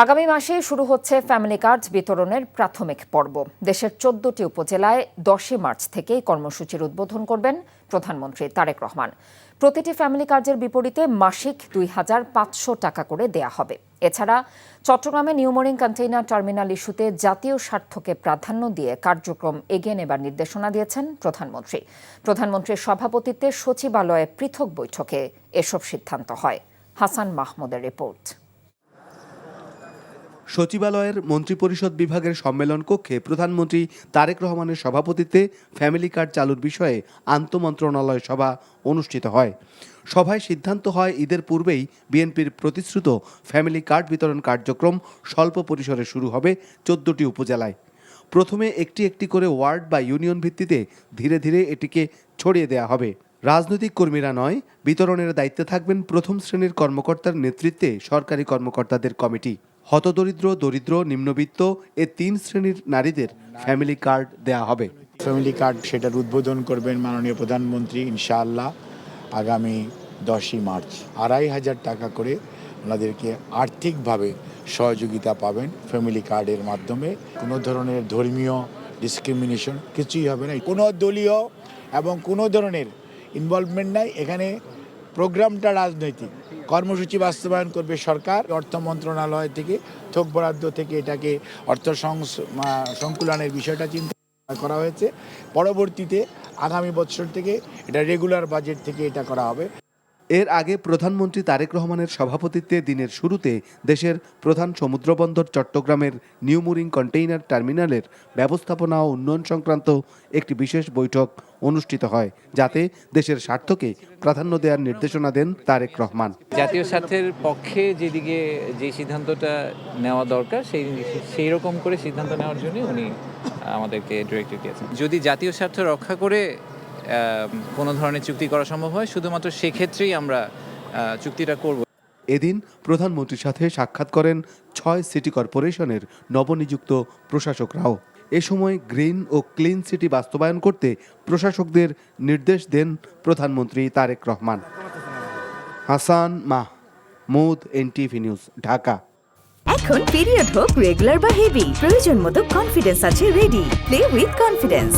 আগামী মাসে শুরু হচ্ছে ফ্যামিলি কার্ড বিতরণের প্রাথমিক পর্ব। দেশের ১৪টি উপজেলায় ১০ মার্চ থেকেই কর্মসূচির উদ্বোধন করবেন প্রধানমন্ত্রী তারেক রহমান। প্রতিটি ফ্যামিলি কার্ডের বিপরীতে মাসিক ২৫০০ টাকা করে দেয়া হবে। এছাড়া চট্টগ্রামে নিউমোরিং কন্টেইনার টার্মিনাল ইস্যুতে জাতীয় স্বার্থকে প্রাধান্য দিয়ে কার্যক্রম এগিয়ে নেবার নির্দেশনা দিয়েছেন প্রধানমন্ত্রী। প্রধানমন্ত্রীর সভাপতিত্বে সচিবালয়ে পৃথক বৈঠকে এসব সিদ্ধান্ত হয়। হাসান মাহমুদের রিপোর্ট। সচিবালয়ের মন্ত্রিপরিষদ বিভাগের সম্মেলন কক্ষে প্রধানমন্ত্রী তারেক রহমানের সভাপতিত্বে ফ্যামিলি কার্ড চালুর বিষয়ে আন্তঃমন্ত্রণালয় সভা অনুষ্ঠিত হয়। সভায় সিদ্ধান্ত হয় ঈদের পূর্বেই বিএনপির প্রতিশ্রুত ফ্যামিলি কার্ড বিতরণ কার্যক্রম স্বল্প পরিসরে শুরু হবে ১৪টি উপজেলায়। প্রথমে একটি একটি করে ওয়ার্ড বা ইউনিয়ন ভিত্তিতে ধীরে ধীরে এটিকে ছড়িয়ে দেওয়া হবে। রাজনৈতিক কর্মীরা নয়, বিতরণের দায়িত্বে থাকবেন প্রথম শ্রেণীর কর্মকর্তার নেতৃত্বে সরকারি কর্মকর্তাদের কমিটি। হতদরিদ্র, দরিদ্র, নিম্নবিত্ত এ ৩ শ্রেণীর নারীদের ফ্যামিলি কার্ড দেয়া হবে। ফ্যামিলি কার্ড সেটার উদ্বোধন করবেন মাননীয় প্রধানমন্ত্রী ইনশাআল্লাহ আগামী ১০ই মার্চ। ২৫০০ টাকা করে ওনাদেরকে আর্থিকভাবে সহযোগিতা পাবেন ফ্যামিলি কার্ডের মাধ্যমে। কোনো ধরনের ধর্মীয় ডিসক্রিমিনেশন কিছুই হবে না, কোনো দলীয় এবং কোনো ধরনের ইনভলভমেন্ট নাই। এখানে প্রোগ্রামটা রাজনৈতিক, কর্মসূচি বাস্তবায়ন করবে সরকার। অর্থ মন্ত্রণালয় থেকে থোক বরাদ্দ থেকে এটাকে অর্থ সংকুলনের বিষয়টা চিন্তা করা হয়েছে। পরবর্তীতে আগামী বছর থেকে এটা রেগুলার বাজেট থেকে এটা করা হবে। এর আগে প্রধানমন্ত্রী তারেক রহমানের সভাপতিত্বে দিনের শুরুতে দেশের প্রধান সমুদ্রবন্দর চট্টগ্রামের নিউমোরিং কন্টেইনার টার্মিনালের ব্যবস্থাপনা ও উন্নয়ন সংক্রান্ত একটি বিশেষ বৈঠক অনুষ্ঠিত হয়, যাতে দেশের স্বার্থকে প্রাধান্য দেওয়ার নির্দেশনা দেন তারেক রহমান। জাতীয় স্বার্থের পক্ষে যেদিকে যে সিদ্ধান্তটা নেওয়া দরকার সেই রকম করে সিদ্ধান্ত নেওয়ার জন্য উনি আমাদেরকে ডিরেক্টিভ দিয়েছেন। যদি জাতীয় স্বার্থ রক্ষা করে কোনো ধরনের চুক্তি করা সম্ভব হয়, শুধুমাত্র সেক্ষেত্রেই আমরা চুক্তিটা করব। এদিন প্রধানমন্ত্রীর সাথে সাক্ষাৎ করেন ৬ সিটি কর্পোরেশনের নবনিযুক্ত প্রশাসকরাও। এ সময় গ্রিন ও ক্লিন সিটি বাস্তবায়ন করতে প্রশাসকদের নির্দেশ দেন প্রধানমন্ত্রী তারেক রহমান। Hasan Mahmud, NTV news, Dhaka. এখন পিরিয়ড হোক রেগুলার বা হেভি, প্রয়োজন মতো কনফিডেন্স আছে রেডি। Play with confidence.